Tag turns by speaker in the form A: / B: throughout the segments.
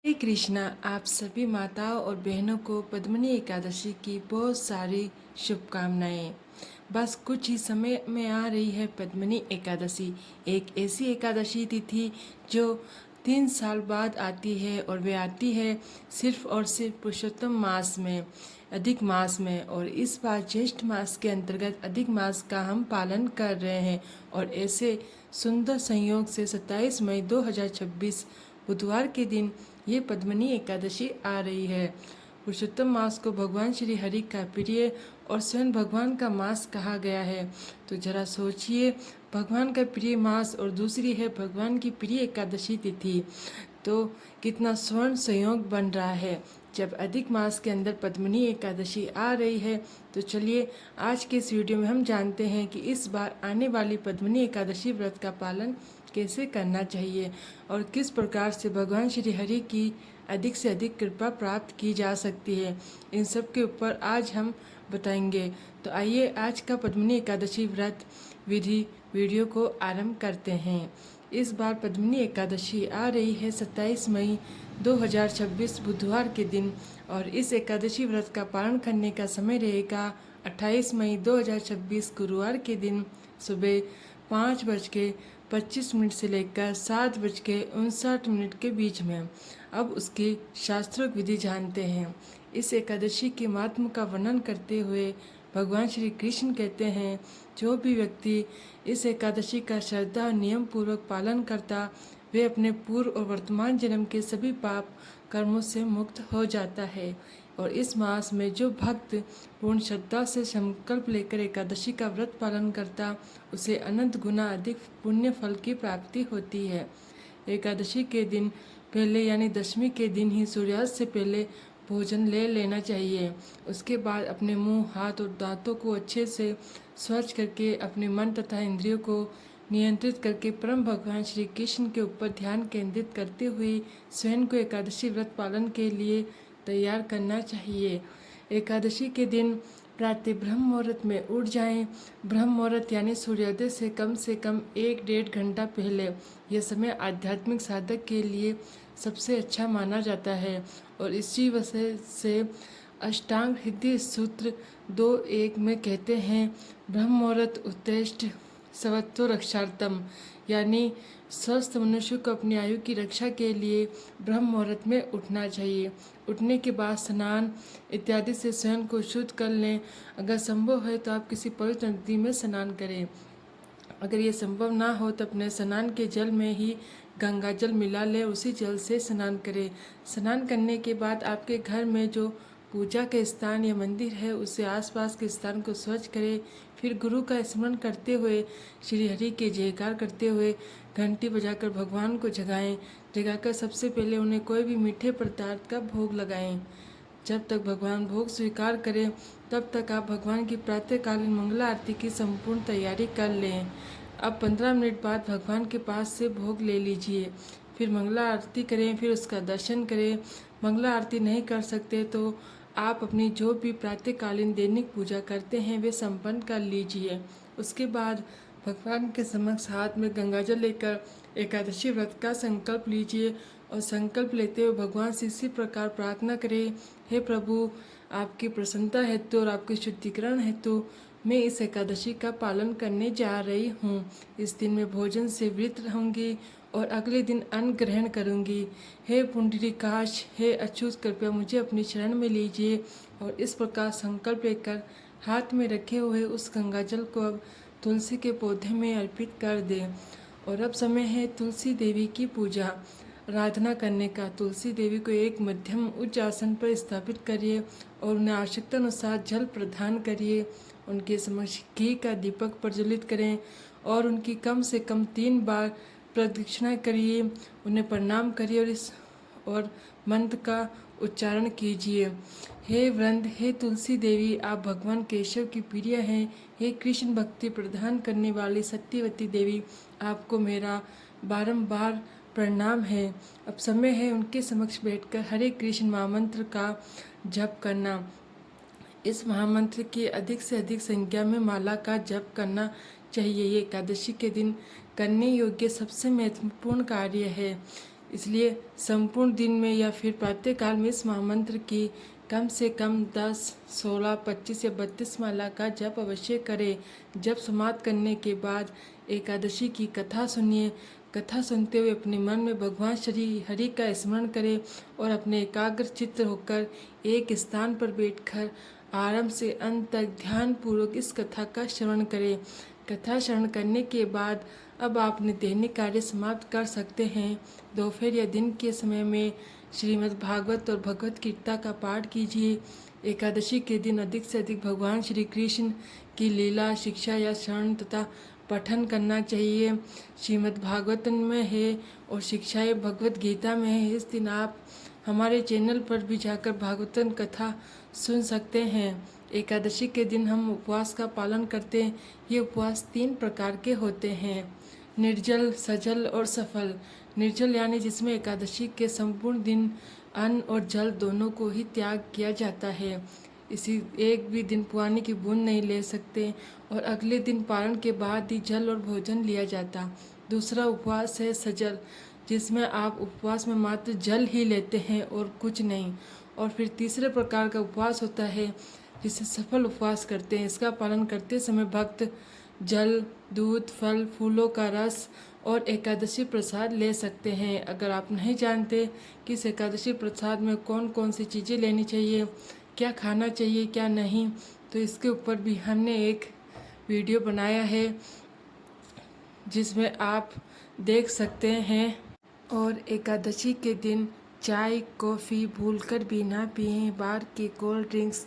A: हरे कृष्णा। आप सभी माताओं और बहनों को पद्मिनी एकादशी की बहुत सारी शुभकामनाएं। बस कुछ ही समय में आ रही है पद्मिनी एकादशी, एक ऐसी एकादशी तिथि जो 3 साल बाद आती है और वे आती है सिर्फ और सिर्फ पुरुषोत्तम मास में, अधिक मास में। और इस बार ज्येष्ठ मास के अंतर्गत अधिक मास का हम पालन कर रहे हैं और ऐसे सुंदर संयोग से 27 मई 2026 बुधवार के दिन ये पद्मिनी एकादशी आ रही है। पुरुषोत्तम मास को भगवान श्री हरि का प्रिय और स्वयं भगवान का मास कहा गया है। तो जरा सोचिए, भगवान का प्रिय मास और दूसरी है भगवान की प्रिय एकादशी तिथि, तो कितना स्वर्ण संयोग बन रहा है जब अधिक मास के अंदर पद्मिनी एकादशी आ रही है। तो चलिए आज के इस वीडियो में हम जानते हैं कि इस बार आने वाली पद्मिनी एकादशी व्रत का पालन कैसे करना चाहिए और किस प्रकार से भगवान श्री हरि की अधिक से अधिक कृपा प्राप्त की जा सकती है। इन सब के ऊपर आज हम बताएंगे। तो आइए आज का पद्मिनी एकादशी व्रत विधि वीडियो को आरंभ करते हैं। इस बार पद्मिनी एकादशी आ रही है 27 मई 2026 बुधवार के दिन और इस एकादशी व्रत का पालन करने का समय रहेगा 28 मई 2026 गुरुवार के दिन सुबह 5:25 से लेकर 7:59 के बीच में। अब उसकी शास्त्रोक्त विधि जानते हैं। इस एकादशी के महात्म का वर्णन करते हुए भगवान श्री कृष्ण कहते हैं, जो भी व्यक्ति इस एकादशी का श्रद्धा और नियम पूर्वक पालन करता वे अपने पूर्व और वर्तमान जन्म के सभी पाप कर्मों से मुक्त हो जाता है। और इस मास में जो भक्त पूर्ण श्रद्धा से संकल्प लेकर एकादशी का व्रत पालन करता उसे अनंत गुना अधिक पुण्य फल की प्राप्ति होती है। एकादशी के दिन पहले यानी दशमी के दिन ही सूर्यास्त से पहले भोजन ले लेना चाहिए। उसके बाद अपने मुंह, हाथ और दांतों को अच्छे से स्वच्छ करके अपने मन तथा इंद्रियों को नियंत्रित करके परम भगवान श्री कृष्ण के ऊपर ध्यान केंद्रित करते हुए स्वयं को एकादशी व्रत पालन के लिए तैयार करना चाहिए। एकादशी के दिन प्रातः ब्रह्म मुहूर्त में उठ जाएं। ब्रह्म मुहूर्त यानी सूर्योदय से कम 1-1.5 घंटा पहले। यह समय आध्यात्मिक साधक के लिए सबसे अच्छा माना जाता है और इसी वजह से अष्टांग हृदय सूत्र 2.1 में कहते हैं, ब्रह्म मुहूर्त उत्तिष्ठ सवत्व रक्षार्थम, यानी स्वस्थ मनुष्य को अपनी आयु की रक्षा के लिए ब्रह्म मुहूर्त में उठना चाहिए। उठने के बाद स्नान इत्यादि से स्वयं को शुद्ध कर लें। अगर संभव है तो आप किसी पवित्र नदी में स्नान करें। अगर ये संभव ना हो तो अपने स्नान के जल में ही गंगा जल मिला लें, उसी जल से स्नान करें। स्नान करने के बाद आपके घर में जो पूजा के स्थान या मंदिर है उससे आसपास के स्थान को स्वच्छ करें। फिर गुरु का स्मरण करते हुए श्री हरि के जयकार करते हुए घंटी बजाकर भगवान को जगाकर सबसे पहले उन्हें कोई भी मीठे पदार्थ का भोग लगाएं। जब तक भगवान भोग स्वीकार करें तब तक आप भगवान की प्रातःकालीन मंगला आरती की संपूर्ण तैयारी कर लें। अब 15 मिनट बाद भगवान के पास से भोग ले लीजिए, फिर मंगला आरती करें, फिर उसका दर्शन करें। मंगला आरती नहीं कर सकते तो आप अपनी जो भी प्रातःकालीन दैनिक पूजा करते हैं वे संपन्न कर लीजिए। उसके बाद भगवान के समक्ष हाथ में गंगाजल लेकर एकादशी व्रत का संकल्प लीजिए और संकल्प लेते हुए भगवान से इसी प्रकार प्रार्थना करें, हे प्रभु, आपकी प्रसन्नता हेतु और आपके शुद्धिकरण हेतु मैं इस एकादशी का पालन करने जा रही हूँ। इस दिन मैं भोजन से वृत रहूँगी और अगले दिन अन्न ग्रहण करूँगी। हे पुंडरीकाक्ष, हे अच्युत, कृपया मुझे अपनी शरण में लीजिए। और इस प्रकार संकल्प लेकर हाथ में रखे हुए उस गंगाजल को अब तुलसी के पौधे में अर्पित कर दें। और अब समय है तुलसी देवी की पूजा आराधना करने का। तुलसी देवी को एक मध्यम उच्च आसन पर स्थापित करिए और उन्हें आवश्यकता अनुसार जल प्रदान करिए। उनके समक्ष घी का दीपक प्रज्वलित करें और उनकी कम से कम 3 बार प्रदक्षिणा करिए। उन्हें प्रणाम करिए और मंत्र का उच्चारण कीजिए। हे वृंद, हे तुलसी देवी, आप भगवान केशव की प्रिय हैं। हे कृष्ण भक्ति प्रदान करने वाली सत्यवती देवी, आपको मेरा बारंबार प्रणाम है। अब समय है उनके समक्ष बैठकर हरे कृष्ण महामंत्र का जप करना। इस महामंत्र की अधिक से अधिक संख्या में माला का जप करना चाहिए। ये एकादशी के दिन करने योग्य सबसे महत्वपूर्ण कार्य है। इसलिए संपूर्ण दिन में या फिर प्रातःकाल में इस महामंत्र की कम से कम 10, 16, 25 या 32 माला का जप अवश्य करें। जप समाप्त करने के बाद एकादशी की कथा सुनिए। कथा सुनते हुए अपने मन में भगवान श्री हरि का स्मरण करें और अपने एकाग्र चित्त होकर एक स्थान पर बैठकर आरंभ से अंत तक ध्यान पूर्वक इस कथा का श्रवण करें। कथा श्रवण करने के बाद अब आप अपने दैनिक कार्य समाप्त कर सकते हैं। दोपहर या दिन के समय में श्रीमद् भागवत और भगवत गीता का पाठ कीजिए। एकादशी के दिन अधिक से अधिक भगवान श्री कृष्ण की लीला, शिक्षा या श्रवण तथा पठन करना चाहिए। श्रीमद् भागवतम में है और शिक्षाएं भगवत गीता में है। इस दिन आप हमारे चैनल पर भी जाकर भागवतम कथा सुन सकते हैं। एकादशी के दिन हम उपवास का पालन करते हैं। ये उपवास 3 प्रकार के होते हैं: निर्जल, सजल और सफल। निर्जल यानी जिसमें एकादशी के संपूर्ण दिन अन्न और जल दोनों को ही त्याग किया जाता है। इसी एक भी दिन पानी की बूंद नहीं ले सकते और अगले दिन पारण के बाद ही जल और भोजन लिया जाता। दूसरा उपवास है सजल, जिसमें आप उपवास में मात्र जल ही लेते हैं और कुछ नहीं। और फिर तीसरे प्रकार का उपवास होता है जिसे सफल उपवास करते हैं। इसका पालन करते समय भक्त जल, दूध, फल, फूलों का रस और एकादशी प्रसाद ले सकते हैं। अगर आप नहीं जानते कि इस एकादशी प्रसाद में कौन कौन सी चीज़ें लेनी चाहिए, क्या खाना चाहिए, क्या नहीं, तो इसके ऊपर भी हमने एक वीडियो बनाया है जिसमें आप देख सकते हैं। और एकादशी के दिन चाय, कॉफ़ी भूलकर भी ना पिएं। बाहर के कोल्ड ड्रिंक्स,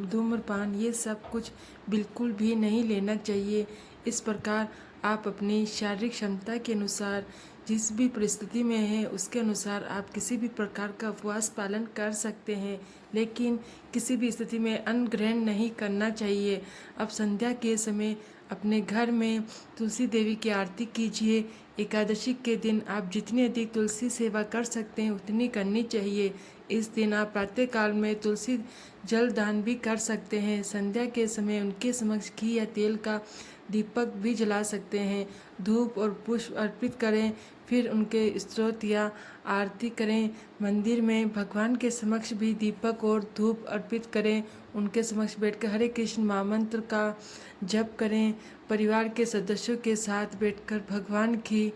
A: धूम्रपान ये सब कुछ बिल्कुल भी नहीं लेना चाहिए। इस प्रकार आप अपनी शारीरिक क्षमता के अनुसार जिस भी परिस्थिति में है उसके अनुसार आप किसी भी प्रकार का उपवास पालन कर सकते हैं, लेकिन किसी भी स्थिति में अन्न ग्रहण नहीं करना चाहिए। अब संध्या के समय अपने घर में तुलसी देवी की आरती कीजिए। एकादशी के दिन आप जितनी अधिक तुलसी सेवा कर सकते हैं उतनी करनी चाहिए। इस दिन आप प्रातःकाल में तुलसी जल दान भी कर सकते हैं। संध्या के समय उनके समक्ष घी या तेल का दीपक भी जला सकते हैं। धूप और पुष्प अर्पित करें, फिर उनके स्तोत्र या आरती करें। मंदिर में भगवान के समक्ष भी दीपक और धूप अर्पित करें। उनके समक्ष बैठकर हरे कृष्ण महामंत्र का जप करें। परिवार के सदस्यों के साथ बैठकर भगवान की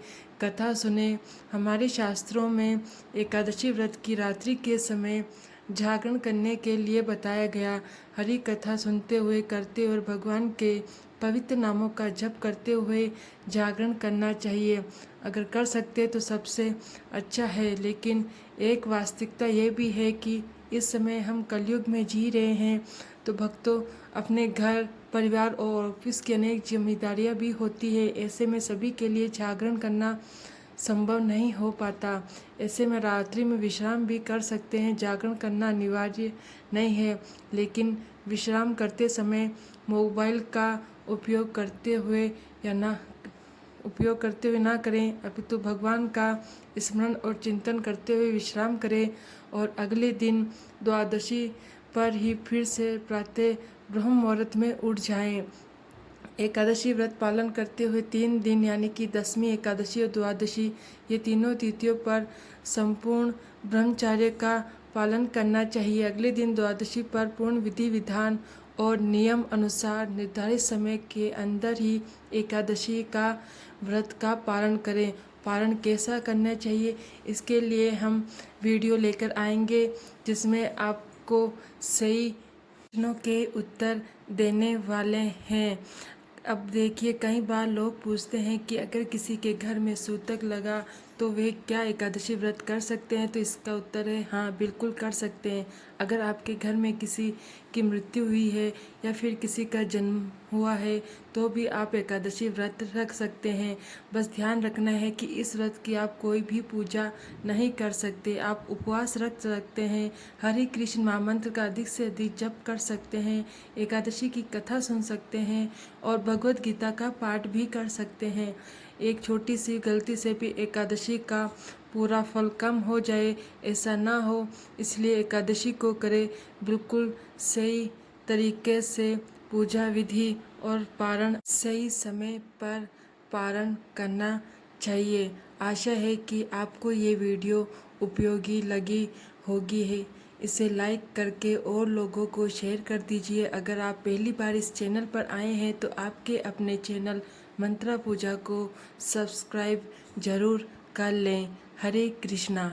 A: कथा सुने। हमारे शास्त्रों में एकादशी व्रत की रात्रि के समय जागरण करने के लिए बताया गया। हरि कथा सुनते हुए, करते और भगवान के पवित्र नामों का जप करते हुए जागरण करना चाहिए। अगर कर सकते तो सबसे अच्छा है, लेकिन एक वास्तविकता ये भी है कि इस समय हम कलयुग में जी रहे हैं, तो भक्तों अपने घर, परिवार और ऑफिस की अनेक जिम्मेदारियां भी होती है। ऐसे में सभी के लिए जागरण करना संभव नहीं हो पाता। ऐसे में रात्रि में विश्राम भी कर सकते हैं। जागरण करना अनिवार्य नहीं है, लेकिन विश्राम करते समय मोबाइल का उपयोग करते हुए ना करें, अपितु भगवान का स्मरण और चिंतन करते हुए विश्राम करें। और अगले दिन द्वादशी पर ही फिर से प्रातः ब्रह्म मुहूर्त में उठ जाएं। एकादशी व्रत पालन करते हुए 3 दिन यानी कि दसवीं एकादशी और द्वादशी, ये तीनों तिथियों पर संपूर्ण ब्रह्मचर्य का पालन करना चाहिए। अगले दिन द्वादशी पर पूर्ण विधि विधान और नियम अनुसार निर्धारित समय के अंदर ही एकादशी का व्रत का पालन करें। पालन कैसा करना चाहिए, इसके लिए हम वीडियो लेकर आएंगे जिसमें आपको सही प्रश्नों के उत्तर देने वाले हैं। अब देखिए, कई बार लोग पूछते हैं कि अगर किसी के घर में सूतक लगा तो वे क्या एकादशी व्रत कर सकते हैं, तो इसका उत्तर है हाँ, बिल्कुल कर सकते हैं। अगर आपके घर में किसी की मृत्यु हुई है या फिर किसी का जन्म हुआ है तो भी आप एकादशी व्रत रख सकते हैं। बस ध्यान रखना है कि इस व्रत की आप कोई भी पूजा नहीं कर सकते। आप उपवास रख सकते हैं, हरे कृष्ण महामंत्र का अधिक से अधिक जप कर सकते हैं, एकादशी की कथा सुन सकते हैं और भगवत गीता का पाठ भी कर सकते हैं। एक छोटी सी गलती से भी एकादशी का पूरा फल कम हो जाए, ऐसा ना हो, इसलिए एकादशी को करें बिल्कुल सही तरीके से। पूजा विधि और पारण सही समय पर पारण करना चाहिए। आशा है कि आपको ये वीडियो उपयोगी लगी होगी है। इसे लाइक करके और लोगों को शेयर कर दीजिए। अगर आप पहली बार इस चैनल पर आए हैं तो आपके अपने चैनल मंत्रा पूजा को सब्सक्राइब जरूर कर लें। हरे कृष्णा।